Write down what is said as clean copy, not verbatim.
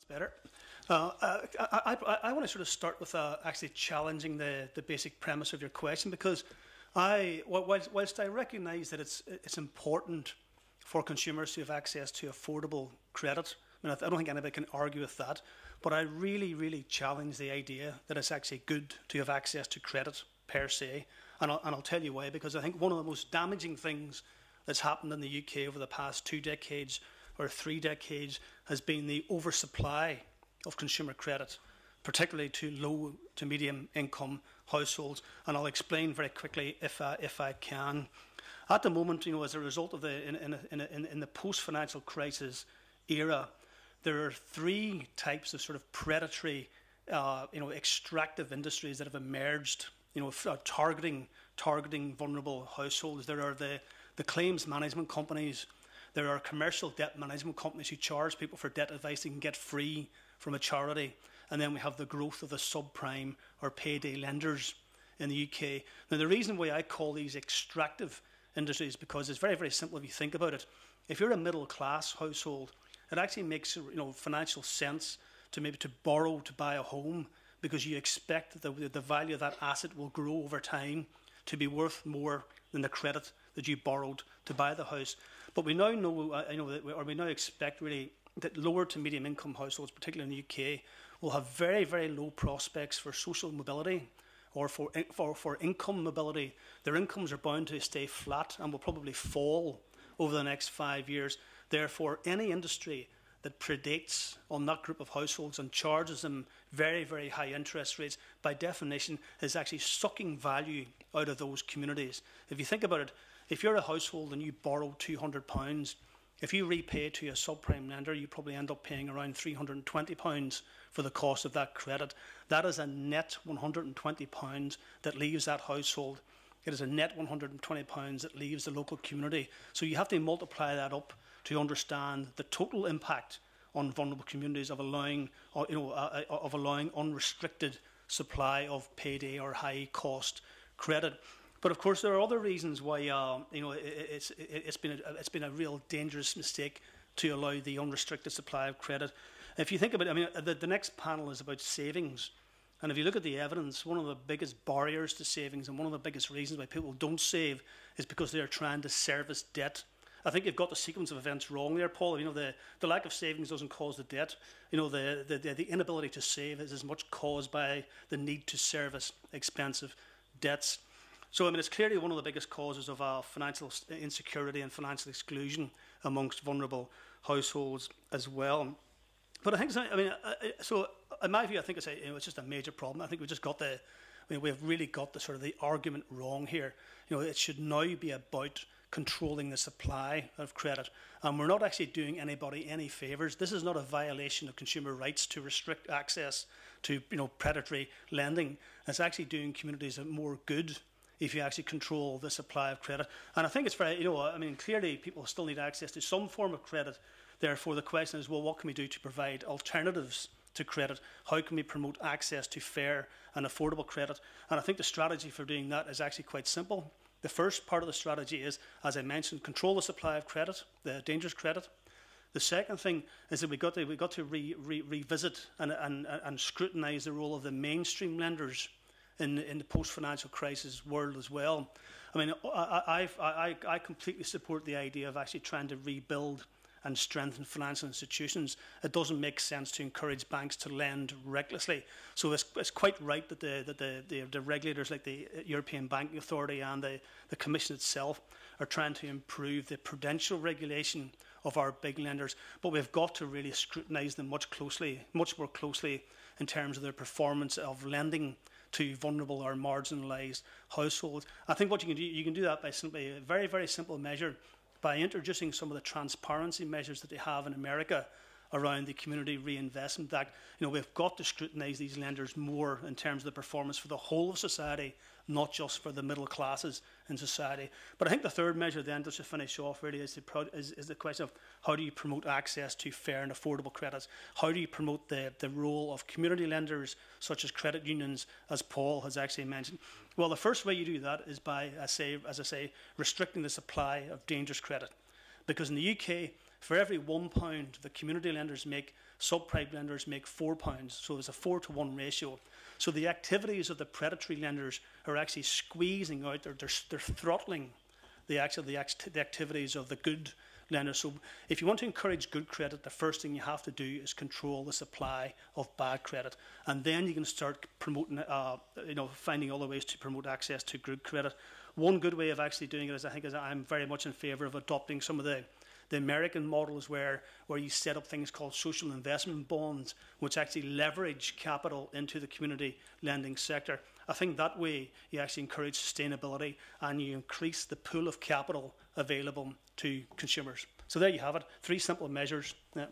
Better. I want to sort of start with actually challenging the basic premise of your question, because whilst I recognise that it's important for consumers to have access to affordable credit, I mean, I don't think anybody can argue with that, but I really challenge the idea that it's actually good to have access to credit per se, and I'll tell you why. Because I think one of the most damaging things that's happened in the UK over the past 2 decades or 3 decades has been the oversupply of consumer credit, particularly to low to medium income households. And I'll explain very quickly if I can. At the moment, as a result of in the post-financial crisis era, there are 3 types of sort of predatory, extractive industries that have emerged, targeting vulnerable households. There are the claims management companies. There are commercial debt management companies who charge people for debt advice they can get free from a charity. And then we have the growth of the subprime or payday lenders in the UK. Now, the reason why I call these extractive industries is because it's very simple if you think about it. If you're a middle class household, it actually makes financial sense to borrow to buy a home, because you expect that the value of that asset will grow over time to be worth more than the credit that you borrowed to buy the house. But we now know, we now expect really that lower to medium income households, particularly in the UK, will have very low prospects for social mobility or for income mobility. Their incomes are bound to stay flat and will probably fall over the next 5 years. Therefore, any industry that predates on that group of households and charges them very high interest rates, by definition, is actually sucking value out of those communities. If you think about it, if you're a household and you borrow £200, if you repay to a subprime lender, you probably end up paying around £320 for the cost of that credit. That is a net £120 that leaves that household. It is a net £120 that leaves the local community. So you have to multiply that up to understand the total impact on vulnerable communities of allowing unrestricted supply of payday or high cost credit. But of course, there are other reasons why it's been a real dangerous mistake to allow the unrestricted supply of credit. If you think about it, the next panel is about savings. And if you look at the evidence, one of the biggest barriers to savings and one of the biggest reasons why people don't save is because they are trying to service debt. I think you've got the sequence of events wrong there, Paul. The lack of savings doesn't cause the debt. The inability to save is as much caused by the need to service expensive debts. So, it's clearly one of the biggest causes of financial insecurity and financial exclusion amongst vulnerable households as well. But I think, so in my view, I think it's just a major problem. I think we've really got the sort of the argument wrong here. It should now be about controlling the supply of credit, and we're not actually doing anybody any favours. This is not a violation of consumer rights to restrict access to predatory lending. It's actually doing communities more good if you actually control the supply of credit. And I think it's very, clearly people still need access to some form of credit. Therefore, the question is, well, what can we do to provide alternatives to credit? How can we promote access to fair and affordable credit? And I think the strategy for doing that is actually quite simple. The first part of the strategy is, as I mentioned, control the supply of credit, the dangerous credit. The second thing is that we've got to revisit and scrutinise the role of the mainstream lenders in the post-financial crisis world as well. I completely support the idea of actually trying to rebuild and strengthen financial institutions. It doesn't make sense to encourage banks to lend recklessly. So it's quite right that the regulators like the European Banking Authority and the Commission itself are trying to improve the prudential regulation of our big lenders. But we've got to really scrutinise them much more closely in terms of their performance of lending to vulnerable or marginalised households. I think what you can do that by simply a very simple measure, by introducing some of the transparency measures that they have in America around the Community Reinvestment Act. We've got to scrutinise these lenders more in terms of the performance for the whole of society, not just for the middle classes in society. But I think the third measure then, just to finish off really, is the question of how do you promote access to fair and affordable credits? How do you promote the role of community lenders such as credit unions, as Paul has actually mentioned? Well, the first way you do that is by, as I say, restricting the supply of dangerous credit. Because in the UK, for every £1 the community lenders make, subprime lenders make £4. So it's a 4-to-1 ratio. So the activities of the predatory lenders are actually squeezing out, they're throttling the activities of the good lenders. So if you want to encourage good credit, the first thing you have to do is control the supply of bad credit, and then you can start promoting, finding other ways to promote access to good credit. One good way of actually doing it is, I'm very much in favour of adopting some of the American models where you set up things called social investment bonds, which actually leverage capital into the community lending sector. I think that way you actually encourage sustainability and you increase the pool of capital available to consumers. So there you have it, 3 simple measures. Yeah.